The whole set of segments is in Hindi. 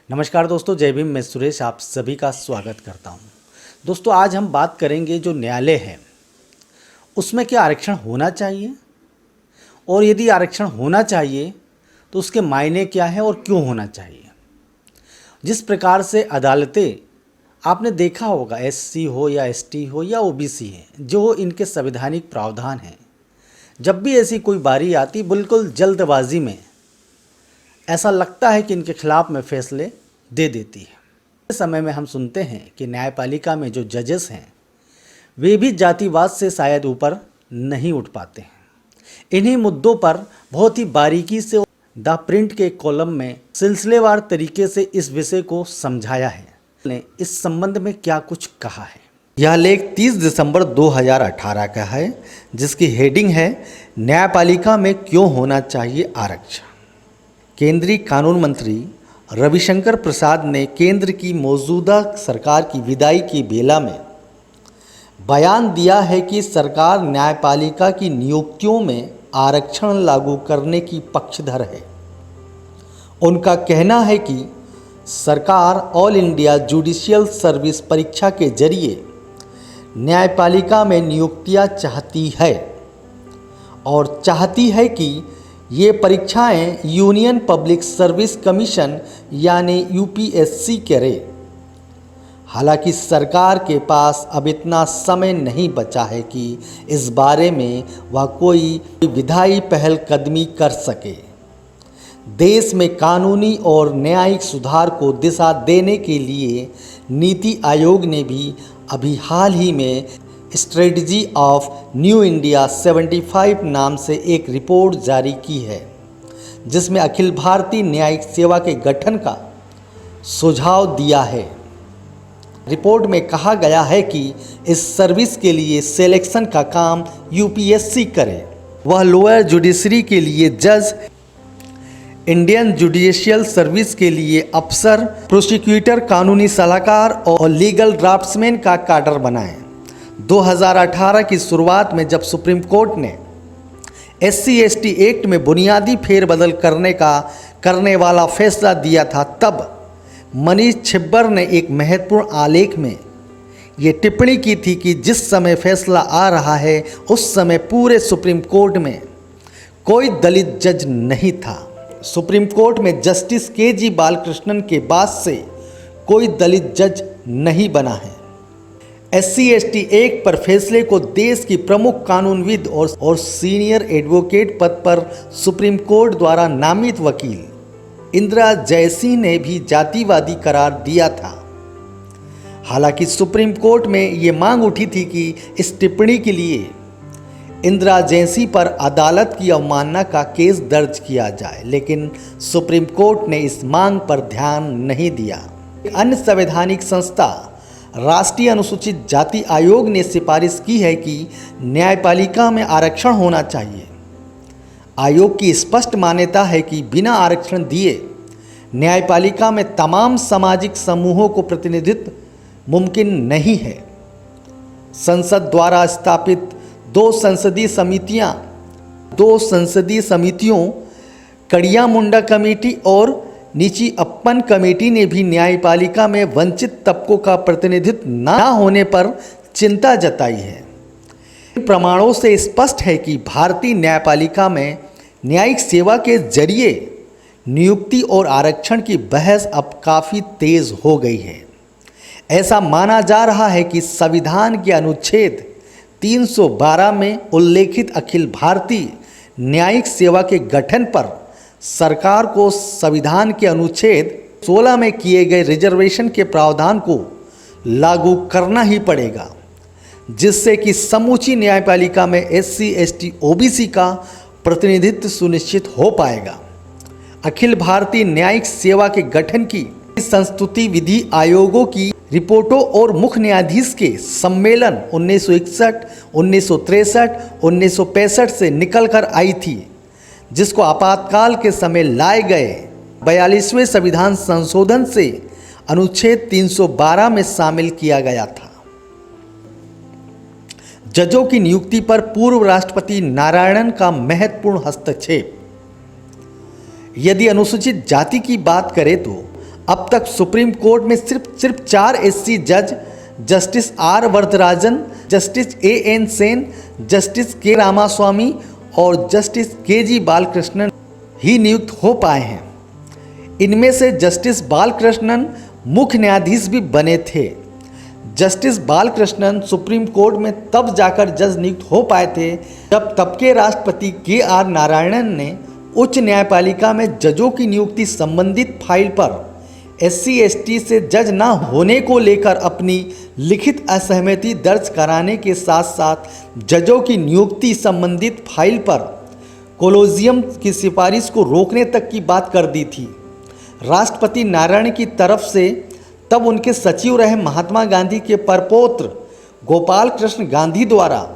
नमस्कार दोस्तों, जय भीम। मैं सुरेश आप सभी का स्वागत करता हूं। दोस्तों, आज हम बात करेंगे जो न्यायालय है उसमें क्या आरक्षण होना चाहिए, और यदि आरक्षण होना चाहिए तो उसके मायने क्या है और क्यों होना चाहिए। जिस प्रकार से अदालतें, आपने देखा होगा, एससी हो या एसटी हो या ओबीसी है, जो इनके संवैधानिक प्रावधान हैं, जब भी ऐसी कोई बारी आती बिल्कुल जल्दबाजी में ऐसा लगता है कि इनके खिलाफ में फैसले दे देती है। इस समय में हम सुनते हैं कि न्यायपालिका में जो जजेस हैं वे भी जातिवाद से शायद ऊपर नहीं उठ पाते हैं। इन्हीं मुद्दों पर बहुत ही बारीकी से द प्रिंट के कॉलम में सिलसिलेवार तरीके से इस विषय को समझाया है। ने इस संबंध में क्या कुछ कहा है, यह लेख 30 दिसंबर 2018 का है, जिसकी हेडिंग है न्यायपालिका में क्यों होना चाहिए आरक्षण। केंद्रीय कानून मंत्री रविशंकर प्रसाद ने केंद्र की मौजूदा सरकार की विदाई की बेला में बयान दिया है कि सरकार न्यायपालिका की नियुक्तियों में आरक्षण लागू करने की पक्षधर है। उनका कहना है कि सरकार ऑल इंडिया जुडिशियल सर्विस परीक्षा के जरिए न्यायपालिका में नियुक्तियां चाहती है और चाहती है कि ये परीक्षाएं यूनियन पब्लिक सर्विस कमीशन यानी यूपीएससी करे। हालांकि सरकार के पास अब इतना समय नहीं बचा है कि इस बारे में वह कोई विधायी पहल कदमी कर सके। देश में कानूनी और न्यायिक सुधार को दिशा देने के लिए नीति आयोग ने भी अभी हाल ही में स्ट्रेटजी ऑफ न्यू इंडिया 75 नाम से एक रिपोर्ट जारी की है, जिसमें अखिल भारतीय न्यायिक सेवा के गठन का सुझाव दिया है। रिपोर्ट में कहा गया है कि इस सर्विस के लिए सिलेक्शन का काम यूपीएससी करे। वह लोअर जुडिशरी के लिए जज, इंडियन जुडिशियल सर्विस के लिए अफसर, प्रोसिक्यूटर, कानूनी सलाहकार और लीगल ड्राफ्ट्समैन का काडर बनाए। 2018 की शुरुआत में जब सुप्रीम कोर्ट ने SC/ST एक्ट में बुनियादी फेरबदल करने वाला फैसला दिया था, तब मनीष छिब्बर ने एक महत्वपूर्ण आलेख में ये टिप्पणी की थी कि जिस समय फैसला आ रहा है उस समय पूरे सुप्रीम कोर्ट में कोई दलित जज नहीं था। सुप्रीम कोर्ट में जस्टिस KG बालकृष्णन के बाद से कोई दलित जज नहीं बना है। SC/ST एक्ट पर फैसले को देश की प्रमुख कानूनविद और सीनियर एडवोकेट पद पर सुप्रीम कोर्ट द्वारा नामित वकील इंदिरा जयसिंह ने भी जातिवादी करार दिया था। हालांकि सुप्रीम कोर्ट में ये मांग उठी थी कि इस टिप्पणी के लिए इंदिरा जयसिंह पर अदालत की अवमानना का केस दर्ज किया जाए, लेकिन सुप्रीम कोर्ट ने इस मांग पर ध्यान नहीं दिया। अन्य संवैधानिक संस्था राष्ट्रीय अनुसूचित जाति आयोग ने सिफारिश की है कि न्यायपालिका में आरक्षण होना चाहिए। आयोग की स्पष्ट मान्यता है कि बिना आरक्षण दिए न्यायपालिका में तमाम सामाजिक समूहों को प्रतिनिधित्व मुमकिन नहीं है। संसद द्वारा स्थापित दो संसदीय समितियों कड़िया मुंडा कमेटी और नीची अप्पन कमेटी ने भी न्यायपालिका में वंचित तबकों का प्रतिनिधित्व न होने पर चिंता जताई है। इन प्रमाणों से स्पष्ट है कि भारतीय न्यायपालिका में न्यायिक सेवा के जरिए नियुक्ति और आरक्षण की बहस अब काफ़ी तेज हो गई है। ऐसा माना जा रहा है कि संविधान के अनुच्छेद 312 में उल्लेखित अखिल भारतीय न्यायिक सेवा के गठन पर सरकार को संविधान के अनुच्छेद 16 में किए गए रिजर्वेशन के प्रावधान को लागू करना ही पड़ेगा, जिससे कि समूची न्यायपालिका में SC/ST OBC का प्रतिनिधित्व सुनिश्चित हो पाएगा। अखिल भारतीय न्यायिक सेवा के गठन की संस्तुति विधि आयोगों की रिपोर्टों और मुख्य न्यायाधीश के सम्मेलन 1961, 1963, 1965 से निकलकर आई थी, जिसको आपातकाल के समय लाए गए 42वें संविधान संशोधन से अनुच्छेद 312 में शामिल किया गया था। जजों की नियुक्ति पर पूर्व राष्ट्रपति नारायणन का महत्वपूर्ण हस्तक्षेप। यदि अनुसूचित जाति की बात करें तो अब तक सुप्रीम कोर्ट में सिर्फ 4 एससी जज, justice R Varadarajan, justice A N Sen, justice K Ramaswamy और जस्टिस के.जी. बालकृष्णन ही नियुक्त हो पाए हैं। इनमें से जस्टिस बालकृष्णन मुख्य न्यायाधीश भी बने थे। जस्टिस बालकृष्णन सुप्रीम कोर्ट में तब जाकर जज नियुक्त हो पाए थे जब तब के राष्ट्रपति के.आर. नारायणन ने उच्च न्यायपालिका में जजों की नियुक्ति संबंधित फाइल पर SC/ST से जज न होने को लेकर अपनी लिखित असहमति दर्ज कराने के साथ साथ जजों की नियुक्ति संबंधित फाइल पर कोलोजियम की सिफारिश को रोकने तक की बात कर दी थी। राष्ट्रपति नारायण की तरफ से तब उनके सचिव रहे महात्मा गांधी के परपौत्र गोपाल कृष्ण गांधी द्वारा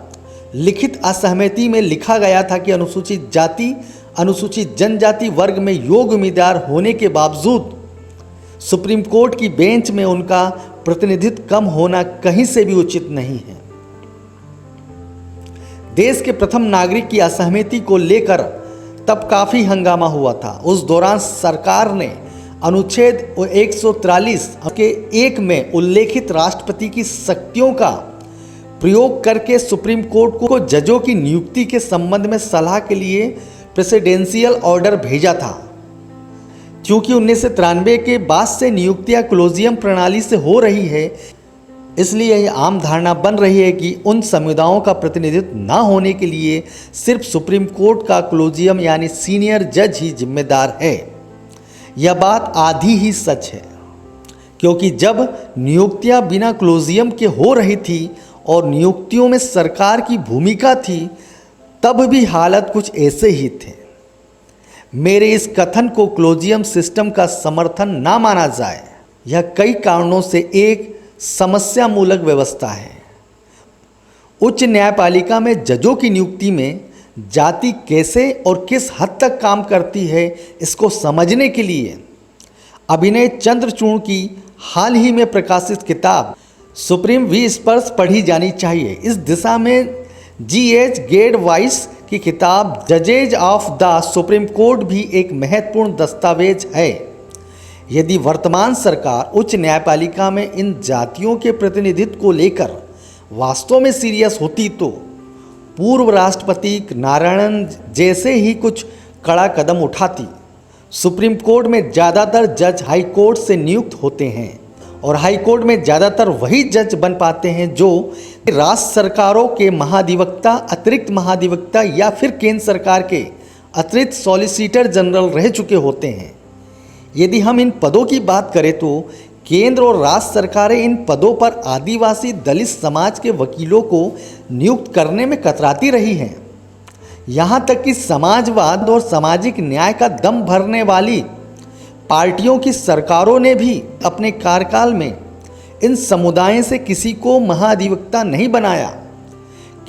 लिखित असहमति में लिखा गया था कि अनुसूचित जाति, अनुसूचित जनजाति वर्ग में योग्य उम्मीदवार होने के बावजूद सुप्रीम कोर्ट की बेंच में उनका प्रतिनिधित्व कम होना कहीं से भी उचित नहीं है। देश के प्रथम नागरिक की असहमति को लेकर तब काफ़ी हंगामा हुआ था। उस दौरान सरकार ने अनुच्छेद 143 के 1 में उल्लेखित राष्ट्रपति की शक्तियों का प्रयोग करके सुप्रीम कोर्ट को जजों की नियुक्ति के संबंध में सलाह के लिए प्रेसिडेंशियल ऑर्डर भेजा था। क्योंकि 1993 के बाद से नियुक्तियां कोलोजियम प्रणाली से हो रही है, इसलिए यह आम धारणा बन रही है कि उन समुदायों का प्रतिनिधित्व न होने के लिए सिर्फ सुप्रीम कोर्ट का कोलोजियम यानी सीनियर जज ही जिम्मेदार है। यह बात आधी ही सच है, क्योंकि जब नियुक्तियां बिना कोलोजियम के हो रही थी और नियुक्तियों में सरकार की भूमिका थी, तब भी हालत कुछ ऐसे ही थे। मेरे इस कथन को कोलोजियम सिस्टम का समर्थन ना माना जाए। यह कई कारणों से एक समस्या मूलक व्यवस्था है। उच्च न्यायपालिका में जजों की नियुक्ति में जाति कैसे और किस हद तक काम करती है, इसको समझने के लिए अभिनय चंद्रचूड़ की हाल ही में प्रकाशित किताब सुप्रीम व्हिस्पर्स पढ़ी जानी चाहिए। इस दिशा में G.H. गेडवाइस की किताब जजेज ऑफ द सुप्रीम कोर्ट भी एक महत्वपूर्ण दस्तावेज है। यदि वर्तमान सरकार उच्च न्यायपालिका में इन जातियों के प्रतिनिधित्व को लेकर वास्तव में सीरियस होती तो पूर्व राष्ट्रपति नारायणन जैसे ही कुछ कड़ा कदम उठाती। सुप्रीम कोर्ट में ज़्यादातर जज हाई कोर्ट से नियुक्त होते हैं और हाई कोर्ट में ज़्यादातर वही जज बन पाते हैं जो राज्य सरकारों के महाधिवक्ता, अतिरिक्त महाधिवक्ता या फिर केंद्र सरकार के अतिरिक्त सॉलिसिटर जनरल रह चुके होते हैं। यदि हम इन पदों की बात करें तो केंद्र और राज्य सरकारें इन पदों पर आदिवासी दलित समाज के वकीलों को नियुक्त करने में कतराती रही हैं। यहाँ तक कि समाजवाद और सामाजिक न्याय का दम भरने वाली पार्टियों की सरकारों ने भी अपने कार्यकाल में इन समुदायों से किसी को महाधिवक्ता नहीं बनाया।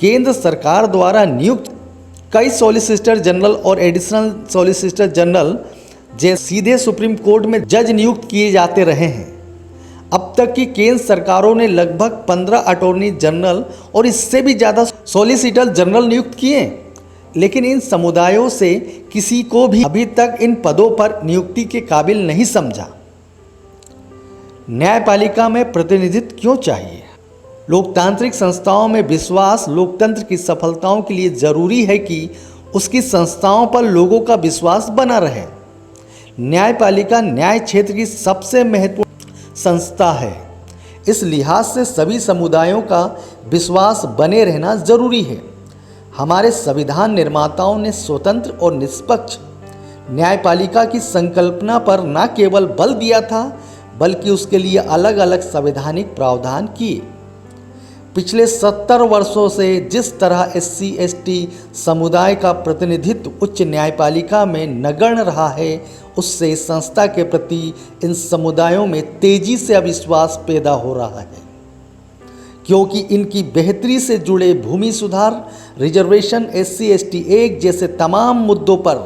केंद्र सरकार द्वारा नियुक्त कई सॉलिसिटर जनरल और एडिशनल सॉलिसिटर जनरल जैसे सीधे सुप्रीम कोर्ट में जज नियुक्त किए जाते रहे हैं। अब तक की केंद्र सरकारों ने लगभग 15 अटॉर्नी जनरल और इससे भी ज़्यादा सॉलिसिटर जनरल नियुक्त किए, लेकिन इन समुदायों से किसी को भी अभी तक इन पदों पर नियुक्ति के काबिल नहीं समझा। न्यायपालिका में प्रतिनिधित्व क्यों चाहिए? लोकतांत्रिक संस्थाओं में विश्वास लोकतंत्र की सफलताओं के लिए जरूरी है कि उसकी संस्थाओं पर लोगों का विश्वास बना रहे। न्यायपालिका न्याय क्षेत्र की सबसे महत्वपूर्ण संस्था है। इस लिहाज से सभी समुदायों का विश्वास बने रहना जरूरी है। हमारे संविधान निर्माताओं ने स्वतंत्र और निष्पक्ष न्यायपालिका की संकल्पना पर न केवल बल दिया था, बल्कि उसके लिए अलग अलग संवैधानिक प्रावधान किए। पिछले 70 वर्षों से जिस तरह SC/ST समुदाय का प्रतिनिधित्व उच्च न्यायपालिका में नगण्य रहा है, उससे इस संस्था के प्रति इन समुदायों में तेजी से अविश्वास पैदा हो रहा है, क्योंकि इनकी बेहतरी से जुड़े भूमि सुधार, रिजर्वेशन, SC/ST एक्ट जैसे तमाम मुद्दों पर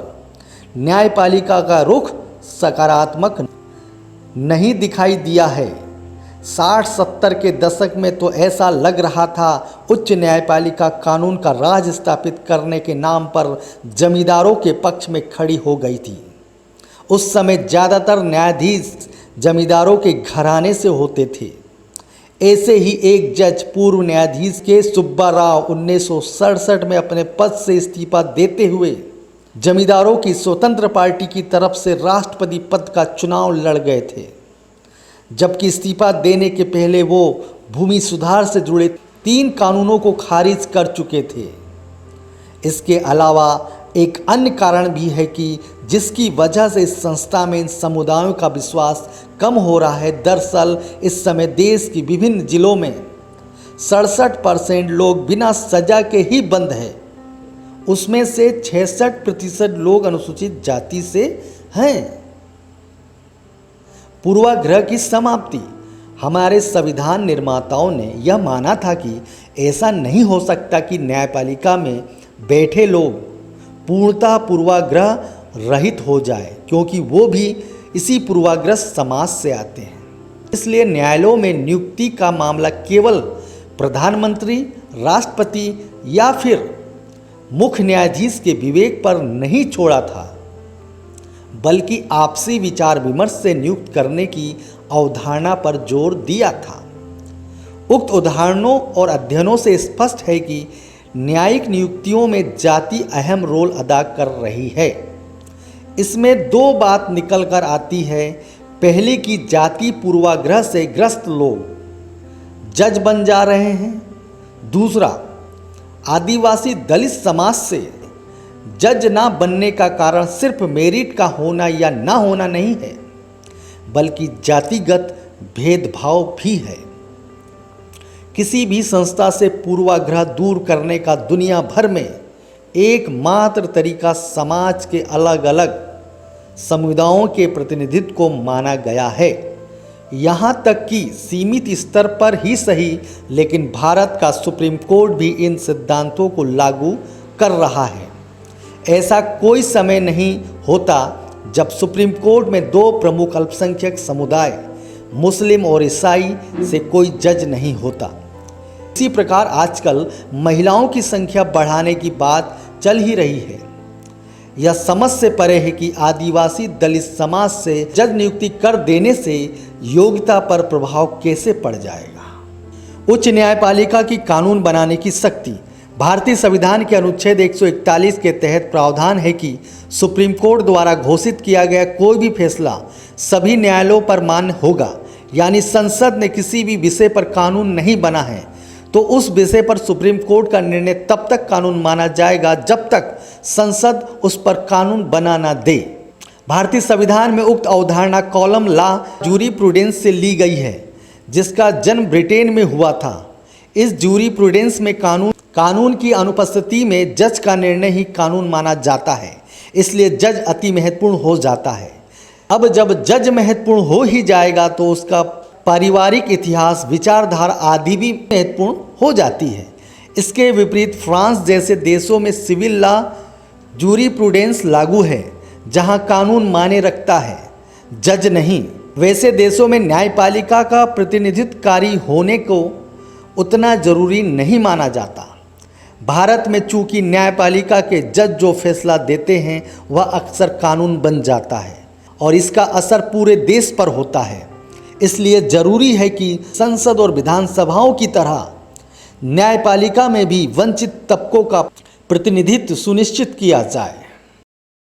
न्यायपालिका का रुख सकारात्मक नहीं दिखाई दिया है। 60-70 के दशक में तो ऐसा लग रहा था उच्च न्यायपालिका कानून का राज स्थापित करने के नाम पर जमींदारों के पक्ष में खड़ी हो गई थी। उस समय ज़्यादातर न्यायाधीश जमींदारों के घराने से होते थे। ऐसे ही एक जज पूर्व न्यायाधीश के सुब्बा राव 1967 में अपने पद से इस्तीफा देते हुए जमींदारों की स्वतंत्र पार्टी की तरफ से राष्ट्रपति पद का चुनाव लड़ गए थे, जबकि इस्तीफा देने के पहले वो भूमि सुधार से जुड़े 3 कानूनों को खारिज कर चुके थे। इसके अलावा एक अन्य कारण भी है कि जिसकी वजह से इस संस्था में इन समुदायों का विश्वास कम हो रहा है। दरअसल इस समय देश की विभिन्न जिलों में 67% लोग बिना सजा के ही बंद हैं। उसमें से 66% लोग अनुसूचित जाति से हैं। पूर्वाग्रह की समाप्ति। हमारे संविधान निर्माताओं ने यह माना था कि ऐसा नहीं हो सकता कि न्यायपालिका में बैठे लोग पूर्णतः पूर्वाग्रह रहित हो जाए, क्योंकि वो भी इसी पूर्वाग्रस्त समाज से आते हैं। इसलिए न्यायालयों में नियुक्ति का मामला केवल प्रधानमंत्री, राष्ट्रपति या फिर मुख्य न्यायाधीश के विवेक पर नहीं छोड़ा था, बल्कि आपसी विचार विमर्श से नियुक्त करने की अवधारणा पर जोर दिया था। उक्त उदाहरणों और अध्ययनों से स्पष्ट है कि न्यायिक नियुक्तियों में जाति अहम रोल अदा कर रही है। इसमें 2 बात निकल कर आती है। पहली कि जाति पूर्वाग्रह से ग्रस्त लोग जज बन जा रहे हैं। दूसरा, आदिवासी दलित समाज से जज ना बनने का कारण सिर्फ मेरिट का होना या ना होना नहीं है, बल्कि जातिगत भेदभाव भी है। किसी भी संस्था से पूर्वाग्रह दूर करने का दुनिया भर में एकमात्र तरीका समाज के अलग अलग समुदायों के प्रतिनिधित्व को माना गया है। यहाँ तक कि सीमित स्तर पर ही सही, लेकिन भारत का सुप्रीम कोर्ट भी इन सिद्धांतों को लागू कर रहा है। ऐसा कोई समय नहीं होता जब सुप्रीम कोर्ट में 2 प्रमुख अल्पसंख्यक समुदाय मुस्लिम और ईसाई से कोई जज नहीं होता। इसी प्रकार आजकल महिलाओं की संख्या बढ़ाने की बात चल ही रही है। यह समझ से परे है कि आदिवासी दलित समाज से जज नियुक्ति कर देने से योग्यता पर प्रभाव कैसे पड़ जाएगा। उच्च न्यायपालिका की कानून बनाने की शक्ति। भारतीय संविधान के अनुच्छेद 141 के तहत प्रावधान है कि सुप्रीम कोर्ट द्वारा घोषित किया गया कोई भी फैसला सभी न्यायालयों पर मान्य होगा। यानी संसद ने किसी भी विषय पर कानून नहीं बना है तो उस विषय पर सुप्रीम कोर्ट का निर्णय तब तक कानून माना जाएगा जब तक संसद उस पर कानून बना ना दे। भारतीय संविधान में उक्त अवधारणा कॉमन लॉ जूरिप्रूडेंस से ली गई है, जिसका जन्म ब्रिटेन में हुआ था। इस जूरिप्रूडेंस में कानून की अनुपस्थिति में जज का निर्णय ही कानून माना जाता है, इसलिए जज अति महत्वपूर्ण हो जाता है। अब जब जज महत्वपूर्ण हो ही जाएगा तो उसका पारिवारिक इतिहास, विचारधारा आदि भी महत्वपूर्ण हो जाती है। इसके विपरीत फ्रांस जैसे देशों में सिविल लॉ जूरिप्रूडेंस लागू है, जहां कानून माने रखता है, जज नहीं। वैसे देशों में न्यायपालिका का प्रतिनिधित्वकारी होने को उतना जरूरी नहीं माना जाता। भारत में चूंकि न्यायपालिका के जज जो फैसला देते हैं वह अक्सर कानून बन जाता है और इसका असर पूरे देश पर होता है। इसलिए जरूरी है कि संसद और विधानसभाओं की तरह न्यायपालिका में भी वंचित तबकों का प्रतिनिधित्व सुनिश्चित किया जाए।